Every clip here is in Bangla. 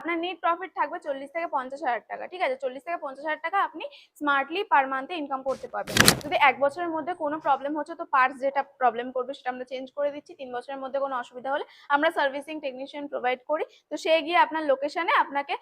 আপনার নেট প্রফিট থাকবে 40 থেকে 50 হাজার টাকা। ঠিক আছে, 40 থেকে 50 হাজার টাকা আপনি স্মার্টলি পার মান্থে ইনকাম করতে পারবেন। যদি 1 বছরের মধ্যে কোনো প্রবলেম হচ্ছে তো পার্টস যেটা প্রবলেম করবে সেটা আমরা চেঞ্জ করে দিচ্ছি। 3 বছরের মধ্যে কোনো অসুবিধা হলে আমরা সার্ভিসিং টেকনিশিয়ান প্রোভাইড করি, তো সে গিয়ে আপনার লোকেশনে আপনাকে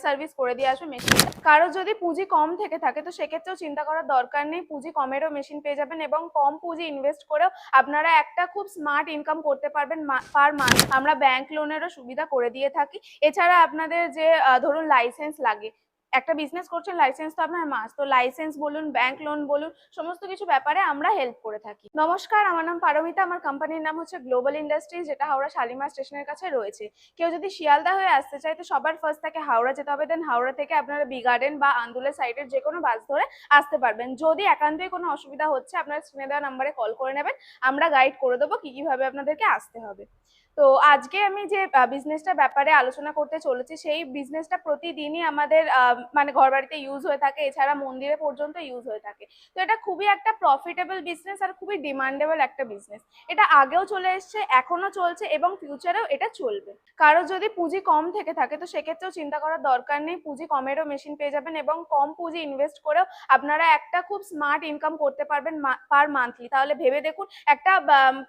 সার্ভিস করে দিয়ে আসবে মেশিনটা। কারো যদি পুঁজি কম থেকে থাকে তো সেক্ষেত্রেও চিন্তা করার দরকার নেই, পুঁজি কমেরও মেশিন পেয়ে যাবেন এবং কম পুঁজি ইনভেস্ট করেও আপনারা একটা খুব স্মার্ট ইনকাম করতে পারবেন পার মান্থ। আমরা ব্যাংক লোনেরও সুবিধা করে দিয়ে থাকি। এছাড়া আপনাদের যে ধরুন লাইসেন্স লাগে, একটা বিজনেস করছেন, লাইসেন্স তো আপনার মাস্ট, তো লাইসেন্স বলুন, ব্যাংক লোন বলুন, সমস্ত কিছু ব্যাপারে আমরা হেল্প করে থাকি। নমস্কার, আমার নাম পারমিতা, আমার কোম্পানির নাম হচ্ছে গ্লোবাল ইন্ডাস্ট্রিজ, যেটা হাওড়া শালিমার স্টেশনের কাছে রয়েছে। কেউ যদি শিয়ালদা হয়ে আসতে চায় তো সবার ফার্স্ট তাকে হাওড়া যেতে হবে, দেন হাওড়া থেকে আপনারা বি গার্ডেন বা আন্দুলের সাইডের যে কোনো বাস ধরে আসতে পারবেন। যদি একান্তই কোনো অসুবিধা হচ্ছে আপনারা স্ক্রিনে দেওয়া নাম্বারে কল করে নেবেন, আমরা গাইড করে দেবো কিভাবে আপনাদেরকে আসতে হবে। তো আজকে আমি যে বিজনেসটার ব্যাপারে আলোচনা করতে চলেছি, সেই বিজনেসটা প্রতিদিনই আমাদের ঘর বাড়িতে ইউজ হয়ে থাকে, এছাড়া মন্দিরে পর্যন্ত ইউজ হয়ে থাকে। তো এটা খুবই একটা প্রফিটেবল বিজনেস আর খুবই ডিমান্ডেবল একটা বিজনেস। এটা আগেও চলে এসছে, এখনো চলছে এবং ফিউচারেও এটা চলবে। কারো যদি পুঁজি কম থেকে থাকে তো সেক্ষেত্রেও চিন্তা করার দরকার নেই, পুঁজি কমেরও মেশিন পেয়ে যাবেন এবং কম পুঁজি ইনভেস্ট করেও আপনারা একটা খুব স্মার্ট ইনকাম করতে পারবেন পার মান্থলি। তাহলে ভেবে দেখুন, একটা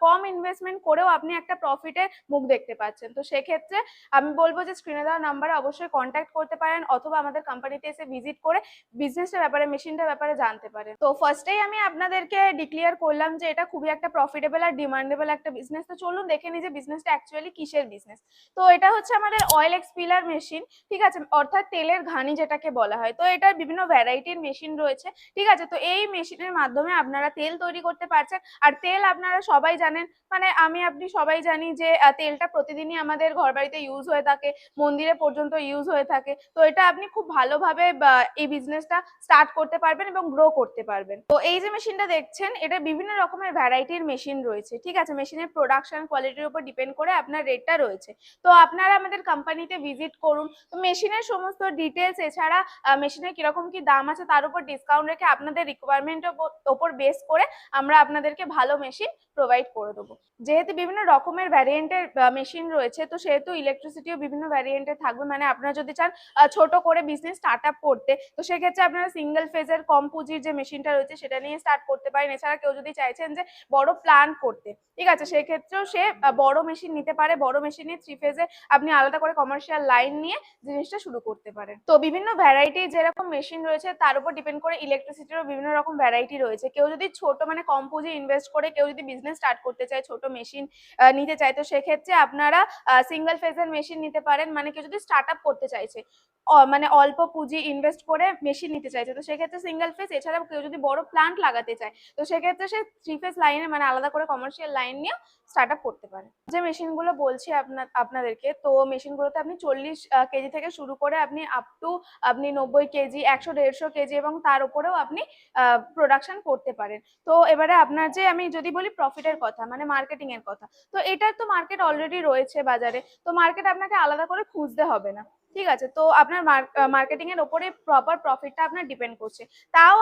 কম ইনভেস্টমেন্ট করেও আপনি একটা প্রফিটের মুখ দেখতে পাচ্ছেন। তো সেক্ষেত্রে আমি বলবো যে স্ক্রিনে দেওয়া নাম্বারে অবশ্যই কন্ট্যাক্ট করতে পারেন, অথবা আমাদের কোম্পানিতে এসে ভিজিট করে বিজনেসটার ব্যাপারে, মেশিনটার ব্যাপারে জানতে পারেন। তো ফার্স্টেই আমি আপনাদেরকে ডিক্লেয়ার করলাম যে এটা খুবই একটা প্রফিটেবল আর ডিমান্ডেবল একটা বিজনেস। তো চলুন দেখে নিই যে বিজনেসটা অ্যাকচুয়ালি কিসের বিজনেস। তো এটা হচ্ছে আমাদের অয়েল এক্সপিলার মেশিন, ঠিক আছে, অর্থাৎ তেলের ঘানি যেটাকে বলা হয়। তো এটার বিভিন্ন ভ্যারাইটির মেশিন রয়েছে, ঠিক আছে। তো এই মেশিনের মাধ্যমে আপনারা তেল তৈরি করতে পারছেন। আর তেল আপনারা সবাই জানেন, আপনি সবাই জানি যে তেলটা প্রতিদিনই আমাদের ঘর বাড়িতে ইউজ হয়ে থাকে, মন্দিরে পর্যন্ত ইউজ হয়ে থাকে। তো এটা আপনি খুব ভালোভাবে এই বিজনেসটা স্টার্ট করতে পারবেন এবং গ্রো করতে পারবেন। তো এই যে মেশিনটা দেখছেন, এটা বিভিন্ন রকমের ভ্যারাইটির মেশিন রয়েছে, ঠিক আছে। মেশিনের প্রোডাকশন কোয়ালিটির উপর ডিপেন্ড করে আপনার রেটটা রয়েছে। তো আপনারা আমাদের কোম্পানিতে ভিজিট করুন। তো মেশিনের সমস্ত ডিটেলস, এছাড়া মেশিনের কিরকম কি দাম আছে তার উপর ডিসকাউন্ট রেখে আপনাদের রিকোয়ারমেন্টের ওপর বেস করে আমরা আপনাদেরকে ভালো মেশিন প্রোভাইড করে দেবো। যেহেতু বিভিন্ন রকমের ভ্যারিয়েন্টের মেশিন রয়েছে, তো সেহেতু ইলেকট্রিসিটিও বিভিন্ন ভ্যারিয়েন্টের থাকবে। আপনারা যদি চান ছোট করে বিজনেস স্টার্ট আপ করতে, তো সেক্ষেত্রে আপনারা সিঙ্গেল ফেজের কম পুঁজির যে মেশিনটা রয়েছে সেটা নিয়ে স্টার্ট করতে পারেন। এছাড়া কেউ যদি চাইছেন যে বড় প্ল্যান করতে, ঠিক আছে, সেক্ষেত্রেও সে বড় মেশিন নিতে পারে। বড় মেশিনে 3 ফেজে আপনি আলাদা করে কমার্শিয়াল লাইন নিয়ে জিনিসটা শুরু করতে পারেন। তো বিভিন্ন ভ্যারাইটি যেরকম মেশিন রয়েছে তার উপর ডিপেন্ড করে ইলেকট্রিসিটিরও বিভিন্ন রকম ভ্যারাইটি রয়েছে। কেউ যদি ছোট কম পুঁজি ইনভেস্ট করে কেউ যদি বিজনেস স্টার্ট করতে চায়, ছোট মেশিন নিতে চায়, তো সেক্ষেত্রে আপনারা সিঙ্গেল ফেজের মেশিন নিতে পারেন। কেউ যদি স্টার্ট আপ করতে চাইছে, অল্প পুঁজি ইনভেস্ট করে মেশিন নিতে চাইছে, তো সেক্ষেত্রে সিঙ্গেল ফেজ। এছাড়াও কেউ যদি বড় প্ল্যান্ট লাগাতে চায় তো সেক্ষেত্রে সে 3 ফেজ লাইনে আলাদা করে কমার্শিয়াল লাইন নিয়ে স্টার্ট আপ করতে পারে। যে মেশিনগুলো বলছি আপনাদেরকে, তো মেশিনগুলোতে আপনি 40 কেজি থেকে শুরু করে আপনি আপ টু 90 কেজি, 100-150 কেজি এবং তার উপরেও আপনি প্রোডাকশন করতে পারেন। তো এবারে আপনার যে আমি যদি বলি প্রফিটের কথা, মার্কেটিং এর কথা, তো এটার তো মার্কেট অলরেডি রয়েছে বাজারে। তো মার্কেট আপনাকে আলাদা করে খুঁজতে হবে না, ঠিক আছে। তো আপনার মার্কেটিং এর উপরে প্রপার প্রফিটটা আপনার ডিপেন্ড করছে। তাও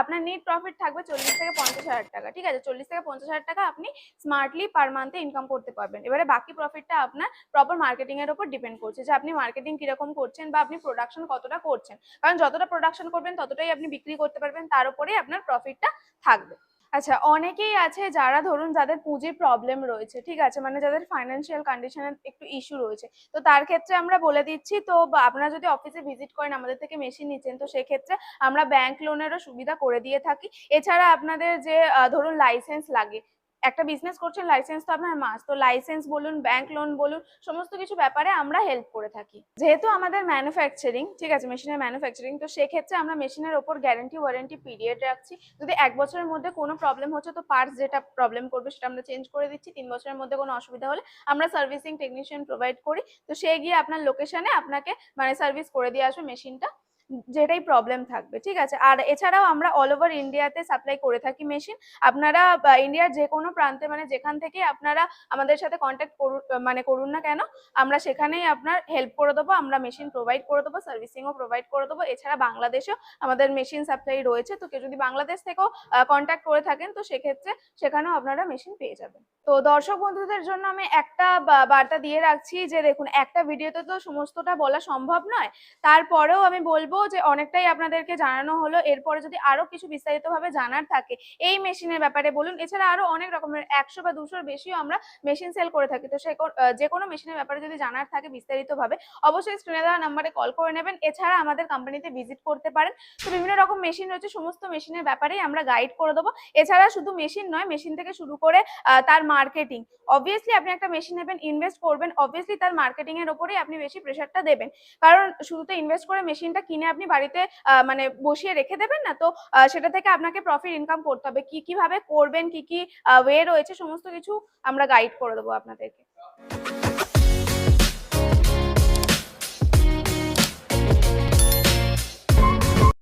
আপনার নেট প্রফিট থাকবে 40 থেকে 50 হাজার টাকা, ঠিক আছে। 40 থেকে 50 হাজার টাকা আপনি স্মার্টলি পার মান্থে ইনকাম করতে পারবেন। এবারে বাকি প্রফিটটা আপনার প্রপার মার্কেটিং এর উপর ডিপেন্ড করছে যে আপনি মার্কেটিং কিরকম করছেন বা আপনি প্রোডাকশন কতটা করছেন। কারণ যতটা প্রোডাকশন করবেন ততটাই আপনি বিক্রি করতে পারবেন, তার উপরেই আপনার প্রফিটটা থাকবে। আচ্ছা, অনেকেই আছে যারা ধরুন যাদের পুঁজির প্রবলেম রয়েছে, ঠিক আছে, যাদের ফাইন্যান্সিয়াল কন্ডিশনের একটু ইস্যু রয়েছে, তো তার ক্ষেত্রে আমরা বলে দিচ্ছি। তো আপনারা যদি অফিসে ভিজিট করেন, আমাদের থেকে মেশিন নিচ্ছেন, তো সেক্ষেত্রে আমরা ব্যাংক লোনেরও সুবিধা করে দিয়ে থাকি। এছাড়া আপনাদের যে ধরুন লাইসেন্স লাগে, একটা বিজনেস করছেন, লাইসেন্স তো আপনার মাস্ট, তো লাইসেন্স বলুন, ব্যাংক লোন বলুন, সমস্ত কিছু ব্যাপারে আমরা হেল্প করে থাকি। যেহেতু আমাদের ম্যানুফ্যাকচারিং, ঠিক আছে, মেশিনের ম্যানুফ্যাকচারিং, তো সেক্ষেত্রে আমরা মেশিনের ওপর গ্যারান্টি ওয়ারেন্টি পিরিয়ড রাখছি। যদি 1 বছরের মধ্যে কোনো প্রবলেম হচ্ছে তো পার্টস যেটা প্রবলেম করবে সেটা আমরা চেঞ্জ করে দিচ্ছি। 3 বছরের মধ্যে কোনো অসুবিধা হলে আমরা সার্ভিসিং টেকনিশিয়ান প্রোভাইড করি, তো সে গিয়ে আপনার লোকেশনে আপনাকে সার্ভিস করে দিয়ে আসবে মেশিনটা। যেটাই প্রবলেম থাকবে, ঠিক আছে। আর এছাড়াও আমরা অল ওভার ইন্ডিয়াতে সাপ্লাই করে থাকি মেশিন। আপনারা ইন্ডিয়ার যে কোনো প্রান্তে, মানে যেখান থেকে আপনারা আমাদের সাথে কন্ট্যাক্ট করুন, মানে করুন না কেন, আমরা সেখানেই আপনার হেল্প করে দেবো, আমরা মেশিন প্রোভাইড করে দেবো, সার্ভিসিংও প্রোভাইড করে দেবো। এছাড়া বাংলাদেশেও আমাদের মেশিন সাপ্লাই রয়েছে, তো কেউ যদি বাংলাদেশ থেকেও কন্ট্যাক্ট করে থাকেন তো সেক্ষেত্রে সেখানেও আপনারা মেশিন পেয়ে যাবেন। তো দর্শক বন্ধুদের জন্য আমি একটা বার্তা দিয়ে রাখছি যে দেখুন, একটা ভিডিওতে তো সমস্তটা বলা সম্ভব নয়, তারপরেও আমি বলবো যে অনেকটাই আপনাদেরকে জানানো হলো। এরপরে যদি আরো কিছু বিস্তারিতভাবে জানার থাকে এই মেশিনের ব্যাপারে বলুন, এছাড়া আরো অনেক রকমের 100 বা 200-র বেশিও আমরা মেশিন সেল করে থাকি। তো যে কোনো মেশিনের ব্যাপারে যদি জানার থাকে বিস্তারিতভাবে, অবশ্যই স্ক্রিনে দেওয়া নাম্বারে কল করে নেবেন। এছাড়া আমাদের কোম্পানিতে ভিজিট করতে পারেন। তো বিভিন্ন রকম মেশিন রয়েছে, সমস্ত মেশিনের ব্যাপারেই আমরা গাইড করে দেবো। এছাড়া শুধু মেশিন নয়, মেশিন থেকে শুরু করে তার মার্কেটিং, অবভিয়াসলি আপনি একটা মেশিন নেবেন, ইনভেস্ট করবেন, অবভিয়াসলি তার মার্কেটিং এর উপরেই আপনি বেশি প্রেশারটা দেবেন। কারণ শুধু তো ইনভেস্ট করে মেশিনটা কিনে আপনি বাড়িতে মানে বসিয়ে রেখে দেবেন না, তো সেটা থেকে আপনাকে প্রফিট ইনকাম করতে হবে। কি কিভাবে করবেন, কি কি ওয়ে রয়েছে, সমস্ত কিছু আমরা গাইড করে দেবো আপনাদেরকে।